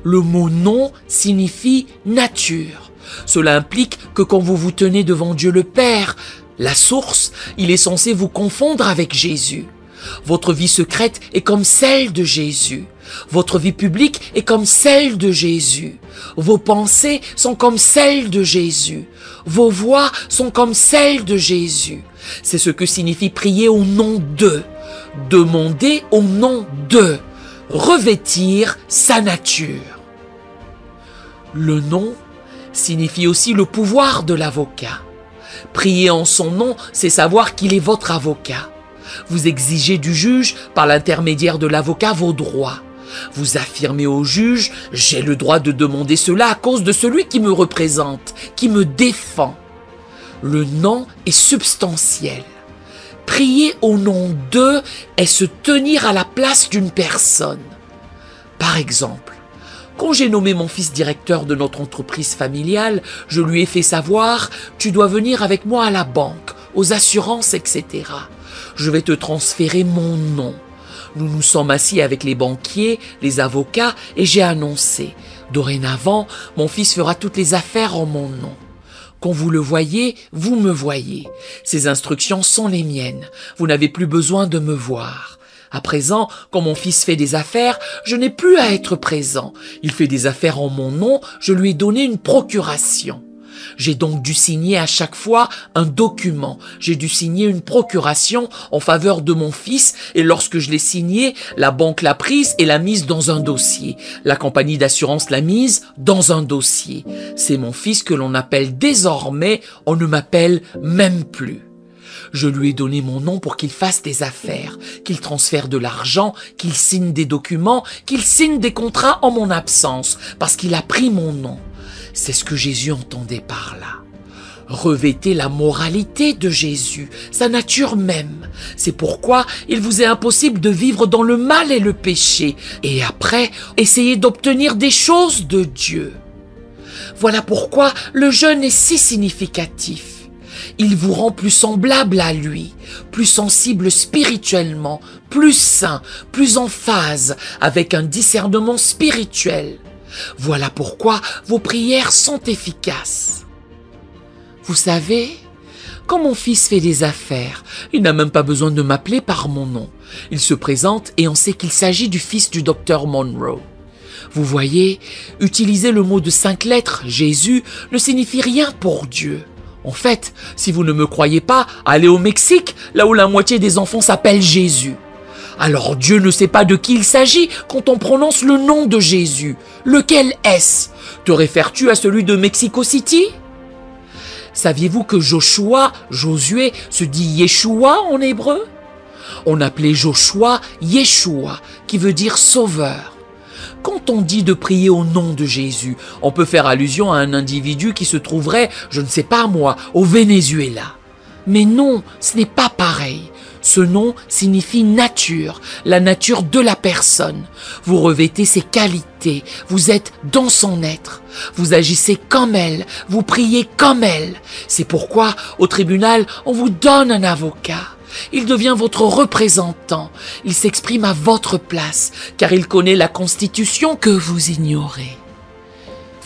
Le mot « nom » signifie « nature ». Cela implique que quand vous vous tenez devant Dieu le Père, la source, il est censé vous confondre avec Jésus. Votre vie secrète est comme celle de Jésus. Votre vie publique est comme celle de Jésus. Vos pensées sont comme celles de Jésus. Vos voix sont comme celles de Jésus. C'est ce que signifie prier au nom d'eux. Demander au nom d'eux. Revêtir sa nature. Le nom signifie aussi le pouvoir de l'avocat. Prier en son nom, c'est savoir qu'il est votre avocat. Vous exigez du juge, par l'intermédiaire de l'avocat, vos droits. Vous affirmez au juge « j'ai le droit de demander cela à cause de celui qui me représente, qui me défend ». Le nom est substantiel. Prier au nom d'eux est se tenir à la place d'une personne. Par exemple, quand j'ai nommé mon fils directeur de notre entreprise familiale, je lui ai fait savoir « tu dois venir avec moi à la banque, aux assurances, etc. Je vais te transférer mon nom ». Nous nous sommes assis avec les banquiers, les avocats, et j'ai annoncé « dorénavant, mon fils fera toutes les affaires en mon nom. Quand vous le voyez, vous me voyez. Ces instructions sont les miennes. Vous n'avez plus besoin de me voir. À présent, quand mon fils fait des affaires, je n'ai plus à être présent. Il fait des affaires en mon nom, je lui ai donné une procuration. J'ai donc dû signer à chaque fois un document. J'ai dû signer une procuration en faveur de mon fils et lorsque je l'ai signé, la banque l'a prise et l'a mise dans un dossier. La compagnie d'assurance l'a mise dans un dossier. C'est mon fils que l'on appelle désormais, on ne m'appelle même plus. Je lui ai donné mon nom pour qu'il fasse des affaires, qu'il transfère de l'argent, qu'il signe des documents, qu'il signe des contrats en mon absence, parce qu'il a pris mon nom. C'est ce que Jésus entendait par là. Revêtez la moralité de Jésus, sa nature même. C'est pourquoi il vous est impossible de vivre dans le mal et le péché, et après, essayez d'obtenir des choses de Dieu. Voilà pourquoi le jeûne est si significatif. Il vous rend plus semblable à lui, plus sensible spirituellement, plus sain, plus en phase, avec un discernement spirituel. Voilà pourquoi vos prières sont efficaces. Vous savez, quand mon fils fait des affaires, il n'a même pas besoin de m'appeler par mon nom. Il se présente et on sait qu'il s'agit du fils du docteur Monroe. Vous voyez, utiliser le mot de 5 lettres, Jésus, ne signifie rien pour Dieu. En fait, si vous ne me croyez pas, allez au Mexique, là où la moitié des enfants s'appellent Jésus. Alors Dieu ne sait pas de qui il s'agit quand on prononce le nom de Jésus. Lequel est-ce? Te réfères-tu à celui de Mexico City? Saviez-vous que Josué, se dit Yeshua en hébreu? On appelait Joshua Yeshua, qui veut dire sauveur. Quand on dit de prier au nom de Jésus, on peut faire allusion à un individu qui se trouverait, je ne sais pas moi, au Venezuela. Mais non, ce n'est pas pareil. Ce nom signifie nature, la nature de la personne. Vous revêtez ses qualités, vous êtes dans son être. Vous agissez comme elle, vous priez comme elle. C'est pourquoi, au tribunal, on vous donne un avocat. Il devient votre représentant. Il s'exprime à votre place, car il connaît la Constitution que vous ignorez.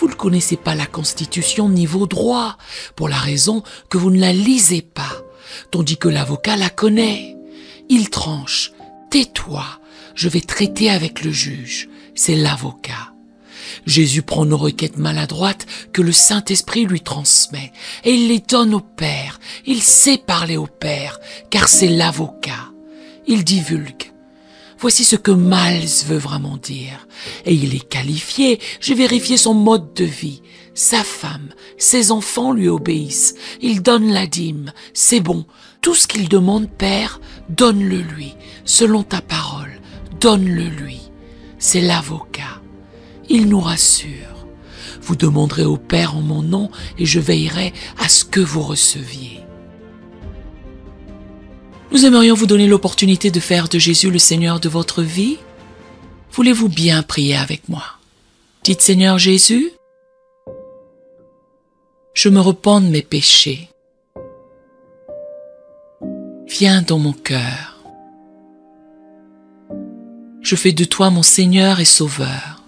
Vous ne connaissez pas la Constitution ni vos droits, pour la raison que vous ne la lisez pas. Tandis que l'avocat la connaît. Il tranche. Tais-toi, je vais traiter avec le juge. C'est l'avocat. Jésus prend nos requêtes maladroites que le Saint-Esprit lui transmet et il les donne au Père. Il sait parler au Père, car c'est l'avocat. Il divulgue. Voici ce que Miles veut vraiment dire. Et il est qualifié. J'ai vérifié son mode de vie. Sa femme, ses enfants lui obéissent. Il donne la dîme. C'est bon. Tout ce qu'il demande, Père, donne-le lui. Selon ta parole, donne-le lui. C'est l'avocat. Il nous rassure. Vous demanderez au Père en mon nom et je veillerai à ce que vous receviez. Nous aimerions vous donner l'opportunité de faire de Jésus le Seigneur de votre vie. Voulez-vous bien prier avec moi? Dites Seigneur Jésus, je me repens de mes péchés. Viens dans mon cœur. Je fais de toi mon Seigneur et Sauveur.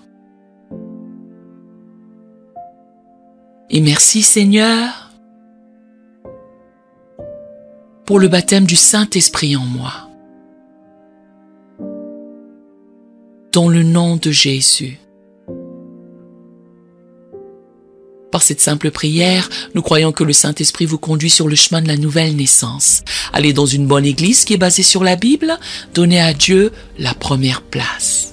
Et merci Seigneur pour le baptême du Saint-Esprit en moi. Dans le nom de Jésus. Par cette simple prière, nous croyons que le Saint-Esprit vous conduit sur le chemin de la nouvelle naissance. Allez dans une bonne église qui est basée sur la Bible, donnez à Dieu la première place.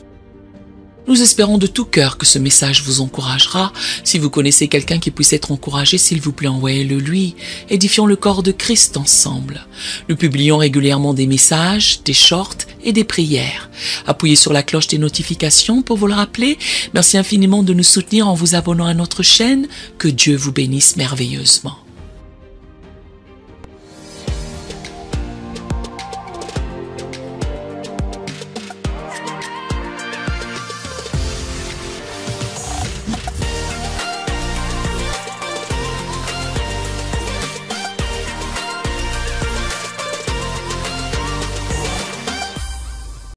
Nous espérons de tout cœur que ce message vous encouragera. Si vous connaissez quelqu'un qui puisse être encouragé, s'il vous plaît, envoyez-le lui. Édifions le corps de Christ ensemble. Nous publions régulièrement des messages, des shorts et des prières. Appuyez sur la cloche des notifications pour vous le rappeler. Merci infiniment de nous soutenir en vous abonnant à notre chaîne. Que Dieu vous bénisse merveilleusement.